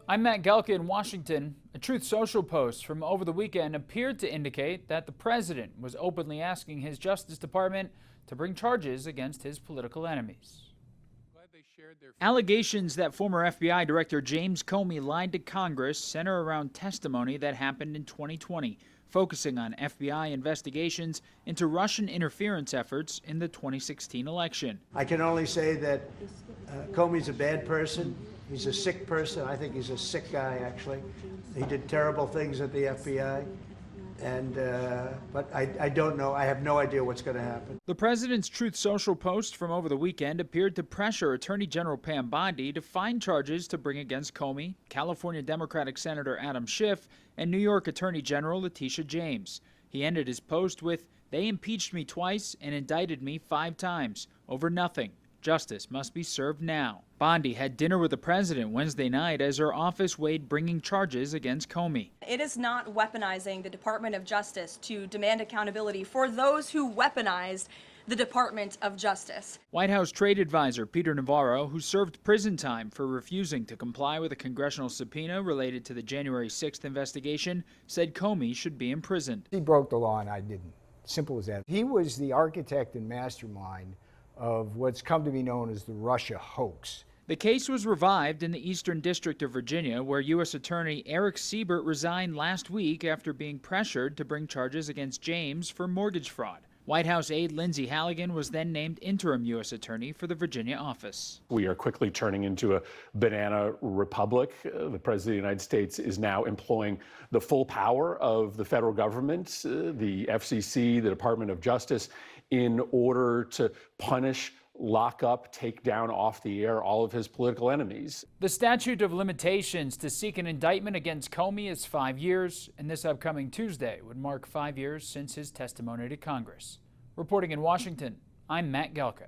I'm Matt Gelka in Washington. A Truth Social post from over the weekend appeared to indicate that the president was openly asking his Justice Department to bring charges against his political enemies. Allegations that former FBI Director James Comey lied to Congress center around testimony that happened in 2020, focusing on FBI investigations into Russian interference efforts in the 2016 election. I can only say that Comey's a bad person. He's a sick person. I think he's a sick guy, actually. He did terrible things at the FBI. But I don't know. I have no idea what's going to happen. The president's Truth Social post from over the weekend appeared to pressure Attorney General Pam Bondi to find charges to bring against Comey, California Democratic Senator Adam Schiff, and New York Attorney General Letitia James. He ended his post with, "They impeached me twice and indicted me 5 times over nothing. Justice must be served now." Bondi had dinner with the president Wednesday night as her office weighed bringing charges against Comey. It is not weaponizing the Department of Justice to demand accountability for those who weaponized the Department of Justice. White House trade advisor Peter Navarro, who served prison time for refusing to comply with a congressional subpoena related to the January 6th investigation, said Comey should be imprisoned. He broke the law and I didn't. Simple as that. He was the architect and mastermind of what's come to be known as the Russia hoax. The case was revived in the Eastern District of Virginia, where U.S. Attorney Eric Siebert resigned last week after being pressured to bring charges against James for mortgage fraud. White House aide Lindsey Halligan was then named interim U.S. Attorney for the Virginia office. We are quickly turning into a banana republic. The President of the United States is now employing the full power of the federal government, the FCC, the Department of Justice, in order to punish, lock up, take down off the air all of his political enemies. The statute of limitations to seek an indictment against Comey is 5 years, and this upcoming Tuesday would mark 5 years since his testimony to Congress. Reporting in Washington, I'm Matt Gelka.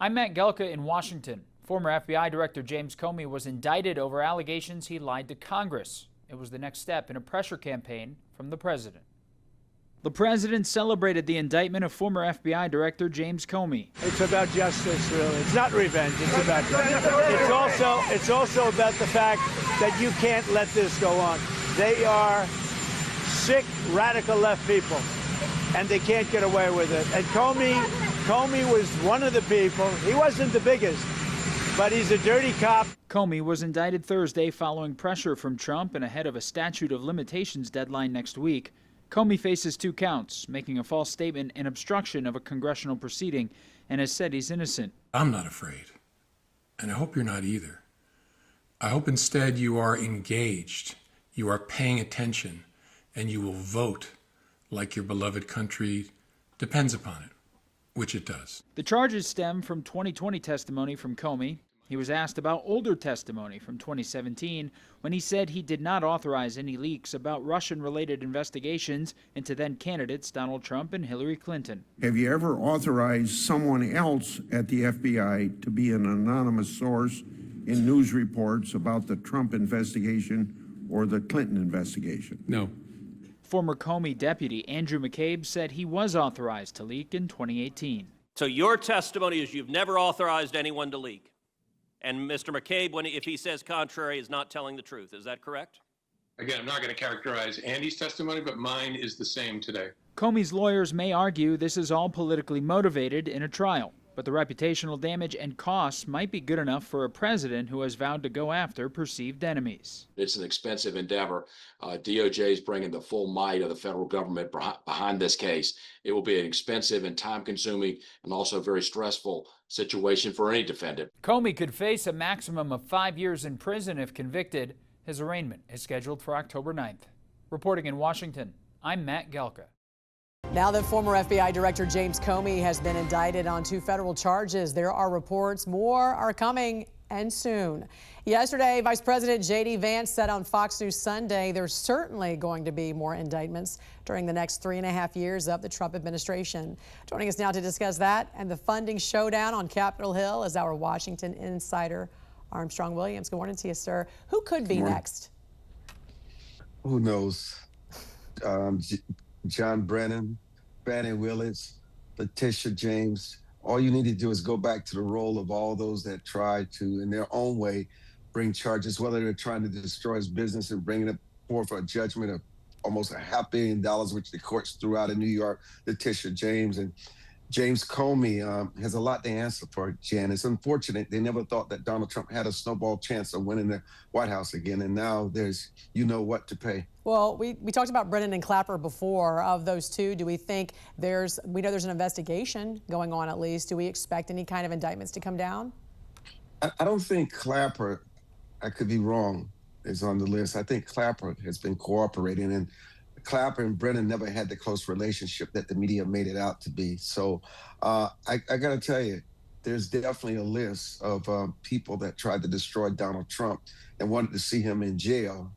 I'm Matt Gelka in Washington. Former FBI Director James Comey was indicted over allegations he lied to Congress. It was the next step in a pressure campaign from the president. The president celebrated the indictment of former FBI Director James Comey. It's about justice, really. It's not revenge. It's about justice. It's also about the fact that you can't let this go on. They are sick, radical left people, and they can't get away with it. And Comey was one of the people. He wasn't the biggest, but he's a dirty cop. Comey was indicted Thursday following pressure from Trump and ahead of a statute of limitations deadline next week. Comey faces 2 counts, making a false statement and obstruction of a congressional proceeding, and has said he's innocent. I'm not afraid, and I hope you're not either. I hope instead you are engaged, you are paying attention, and you will vote like your beloved country depends upon it, which it does. The charges stem from 2020 testimony from Comey. He was asked about older testimony from 2017 when he said he did not authorize any leaks about Russian-related investigations into then-candidates Donald Trump and Hillary Clinton. Have you ever authorized someone else at the FBI to be an anonymous source in news reports about the Trump investigation or the Clinton investigation? No. Former Comey deputy Andrew McCabe said he was authorized to leak in 2018. So your testimony is you've never authorized anyone to leak? And Mr. McCabe, if he says contrary, is not telling the truth. Is that correct? Again, I'm not going to characterize Andy's testimony, but mine is the same today. Comey's lawyers may argue this is all politically motivated in a trial, but the reputational damage and costs might be good enough for a president who has vowed to go after perceived enemies. It's an expensive endeavor. DOJ is bringing the full might of the federal government behind this case. It will be an expensive and time-consuming and also very stressful situation for any defendant. Comey could face a maximum of 5 years in prison if convicted. His arraignment is scheduled for October 9th. Reporting in Washington, I'm Matt Gelka. Now that former FBI Director James Comey has been indicted on 2 federal charges, there are reports more are coming, and soon. Yesterday, Vice President J.D. Vance said on Fox News Sunday there's certainly going to be more indictments during the next 3.5 years of the Trump administration. Joining us now to discuss that and the funding showdown on Capitol Hill is our Washington insider, Armstrong Williams. Good morning to you, sir. Who could be next? Who knows? John Brennan, Brandon Willits, Letitia James. All you need to do is go back to the role of all those that tried to, in their own way, bring charges, whether they're trying to destroy his business and bringing it forth a judgment of almost $500 million, which the courts threw out in New York. Letitia James and James Comey has a lot to answer for, Jan. It's unfortunate. They never thought that Donald Trump had a snowball chance of winning the White House again. And now there's, you know what to pay. Well, we talked about Brennan and Clapper before. Of those two, do we think we know there's an investigation going on at least. Do we expect any kind of indictments to come down? I don't think Clapper, I could be wrong, is on the list. I think Clapper has been cooperating, and Clapper and Brennan never had the close relationship that the media made it out to be. So I got to tell you, there's definitely a list of people that tried to destroy Donald Trump and wanted to see him in jail.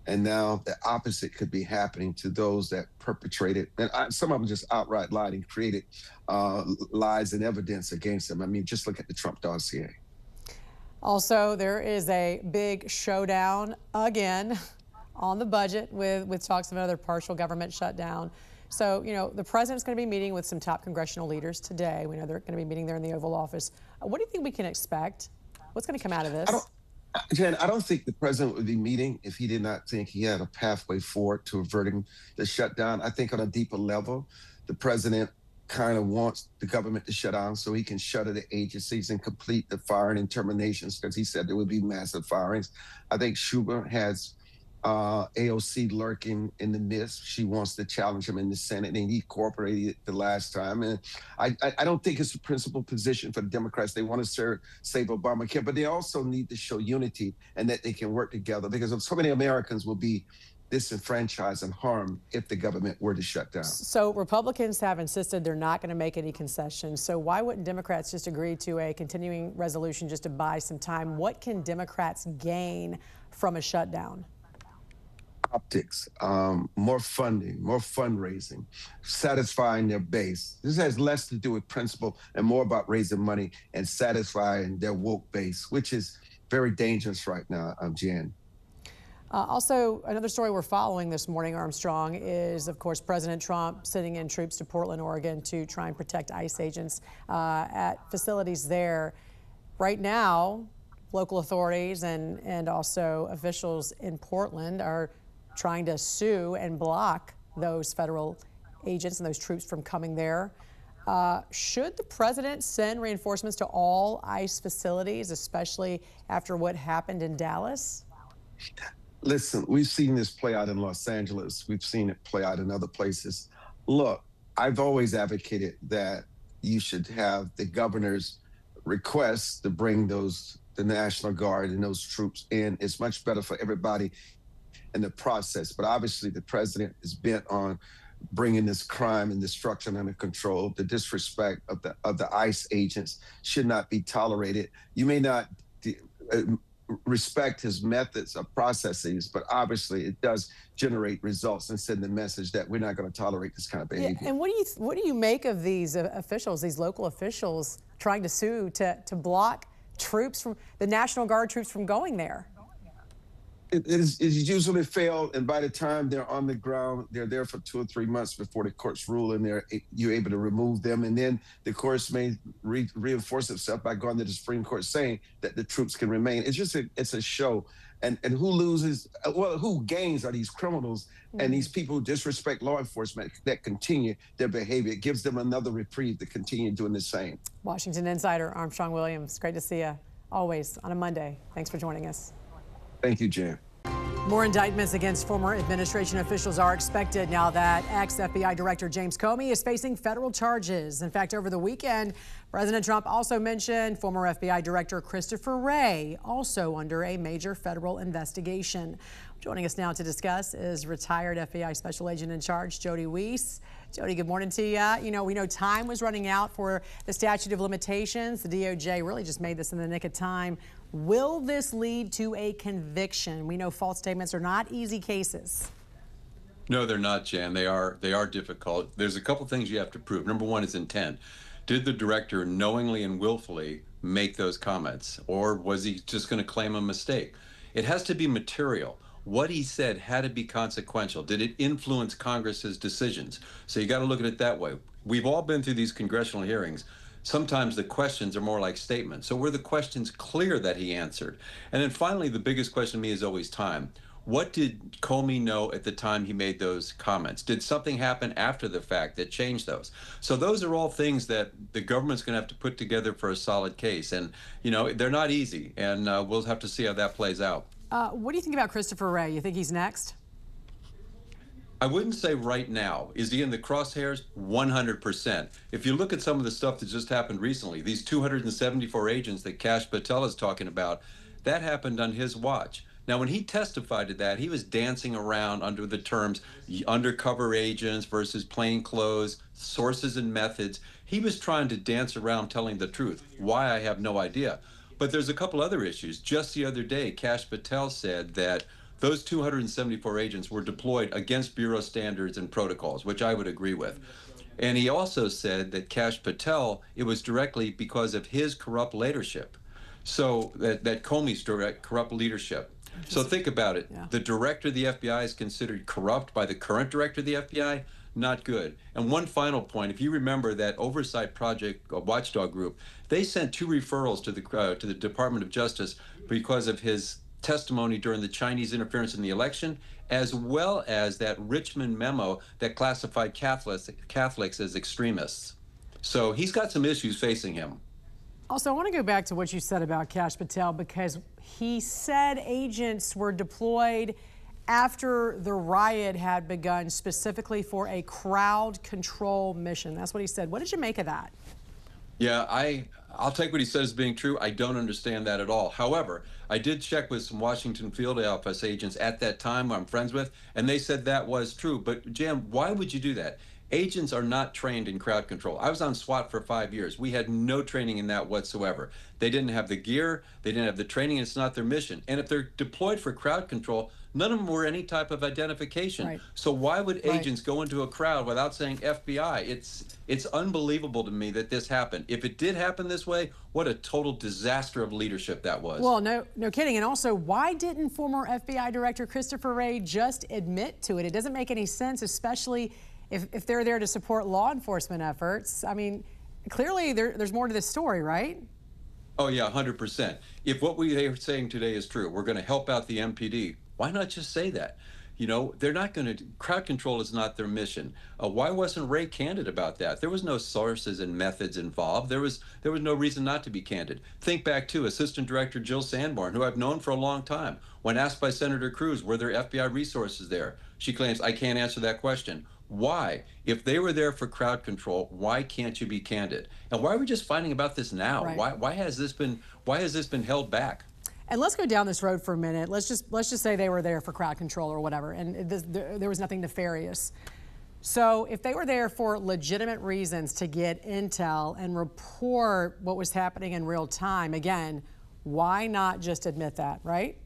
And now the opposite could be happening to those that perpetrated, and some of them just outright lied and created lies and evidence against him. I mean, just look at the Trump dossier. Also, there is a big showdown again on the budget with talks of another partial government shutdown. So, you know, the president's going to be meeting with some top congressional leaders today. We know they're going to be meeting there in the Oval Office. What do you think we can expect? What's going to come out of this? Jen, I don't think the president would be meeting if he did not think he had a pathway forward to averting the shutdown. I think on a deeper level, the president kind of wants the government to shut down so he can shutter the agencies and complete the firing and terminations, because he said there would be massive firings. I think Schumer has AOC lurking in the midst. She wants to challenge him in the Senate, and he cooperated the last time. And I don't think it's a principal position for the Democrats. They want to save Obamacare, but they also need to show unity and that they can work together, because so many Americans will be disenfranchised and harmed if the government were to shut down. So Republicans have insisted they're not going to make any concessions. So why wouldn't Democrats just agree to a continuing resolution just to buy some time? What can Democrats gain from a shutdown? Optics, more funding, more fundraising, satisfying their base. This has less to do with principle and more about raising money and satisfying their woke base, which is very dangerous right now, Jan. Also, another story we're following this morning, Armstrong, is, of course, President Trump sending in troops to Portland, Oregon to try and protect ICE agents at facilities there. Right now, local authorities and also officials in Portland are trying to sue and block those federal agents and those troops from coming there. Should the president send reinforcements to all ICE facilities, especially after what happened in Dallas? Listen, we've seen this play out in Los Angeles. We've seen it play out in other places. Look, I've always advocated that you should have the governor's request to bring the National Guard and those troops in. It's much better for everybody in the process. But obviously the president is bent on bringing this crime and destruction under control. The disrespect of the ICE agents should not be tolerated. You may not respect his methods of processes, but obviously it does generate results and send the message that we're not going to tolerate this kind of behavior. Yeah, and what do you make of these officials, these local officials trying to sue to block troops from the National Guard troops from going there? It's usually failed, and by the time they're on the ground, they're there for 2 or 3 months before the courts rule, and you're able to remove them. And then the courts may reinforce itself by going to the Supreme Court saying that the troops can remain. It's just it's a show. And who loses? Well, who gains are these criminals and these people who disrespect law enforcement that continue their behavior. It gives them another reprieve to continue doing the same. Washington Insider Armstrong Williams, great to see you always on a Monday. Thanks for joining us. Thank you, Jan. More indictments against former administration officials are expected now that ex-FBI Director James Comey is facing federal charges. In fact, over the weekend, President Trump also mentioned former FBI Director Christopher Wray, also under a major federal investigation. Joining us now to discuss is retired FBI Special Agent in Charge Jody Weis. Jody, good morning to you. You know, we know time was running out for the statute of limitations. The DOJ really just made this in the nick of time. Will this lead to a conviction? We know false statements are not easy cases. No, they're not, Jan. They are difficult. There's a couple things you have to prove. Number one is intent. Did the director knowingly and willfully make those comments, or was he just going to claim a mistake? It has to be material. what he said had to be consequential. Did it influence Congress's decisions? So you got to look at it that way. We've all been through these congressional hearings. Sometimes the questions are more like statements. So were the questions clear that he answered? And then finally, the biggest question to me is always time. What did Comey know at the time he made those comments? Did something happen after the fact that changed those? So those are all things that the government's going to have to put together for a solid case. And, you know, they're not easy. And we'll have to see how that plays out. What do you think about Christopher Wray? You think he's next? I wouldn't say right now. Is he in the crosshairs? 100%. If you look at some of the stuff that just happened recently, these 274 agents that Kash Patel is talking about, that happened on his watch. Now, when he testified to that, he was dancing around under the terms undercover agents versus plainclothes, sources and methods. He was trying to dance around telling the truth. Why, I have no idea. But there's a couple other issues. Just the other day, Kash Patel said that those 274 agents were deployed against Bureau standards and protocols, which I would agree with. And he also said that Kash Patel, it was directly because of his corrupt leadership. So that Comey's direct corrupt leadership. So think about it. Yeah. The director of the FBI is considered corrupt by the current director of the FBI. Not good. And one final point, if you remember that Oversight Project watchdog group, they sent 2 referrals to the Department of Justice because of his testimony during the Chinese interference in the election, as well as that Richmond memo that classified Catholics as extremists. So he's got some issues facing him. Also, I want to go back to what you said about Kash Patel, because he said agents were deployed after the riot had begun specifically for a crowd control mission. That's what he said. What did you make of that? Yeah, I'll take what he says as being true. I don't understand that at all. However, I did check with some Washington field office agents at that time I'm friends with, and they said that was true. But Jim, why would you do that? Agents are not trained in crowd control. I was on SWAT for 5 years. We had no training in that whatsoever. They didn't have the gear, they didn't have the training, it's not their mission. And if they're deployed for crowd control, none of them were any type of identification. Right. So why would agents go into a crowd without saying FBI? It's unbelievable to me that this happened. If it did happen this way, what a total disaster of leadership that was. Well, no kidding. And also, why didn't former FBI Director Christopher Wray just admit to it? It doesn't make any sense, especially if they're there to support law enforcement efforts. I mean, clearly there's more to this story, right? Oh, yeah, 100%. If what we are saying today is true, we're going to help out the MPD, why not just say that? You know, they're not going to, crowd control is not their mission. Why wasn't Wray candid about that? There was no sources and methods involved. There was no reason not to be candid. Think back to Assistant Director Jill Sanborn, who I've known for a long time. When asked by Senator Cruz, were there FBI resources there? She claims, I can't answer that question. Why? If they were there for crowd control, why can't you be candid? And why are we just finding about this now? Right. Why has this been held back? And let's go down this road for a minute. Let's just say they were there for crowd control or whatever, and there was nothing nefarious. So if they were there for legitimate reasons to get intel and report what was happening in real time, again, why not just admit that, right?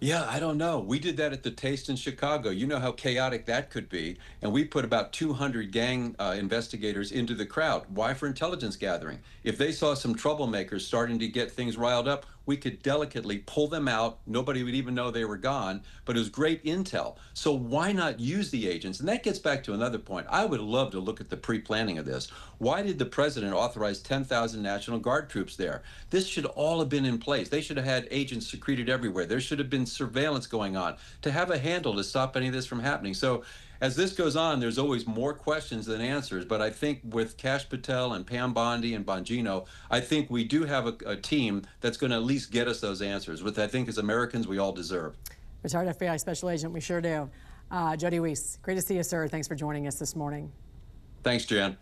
Yeah, I don't know. We did that at the Taste in Chicago. You know how chaotic that could be. And we put about 200 gang investigators into the crowd. Why? For intelligence gathering. If they saw some troublemakers starting to get things riled up, we could delicately pull them out. Nobody would even know they were gone, but it was great intel. So why not use the agents? And that gets back to another point. I would love to look at the pre-planning of this. Why did the president authorize 10,000 National Guard troops there? This should all have been in place. They should have had agents secreted everywhere. There should have been surveillance going on to have a handle to stop any of this from happening. So as this goes on, there's always more questions than answers. But I think with Kash Patel and Pam Bondi and Bongino, I think we do have a team that's going to at least get us those answers, which I think as Americans we all deserve. Retired FBI Special Agent, we sure do. Jody Weis, great to see you, sir. Thanks for joining us this morning. Thanks, Jan.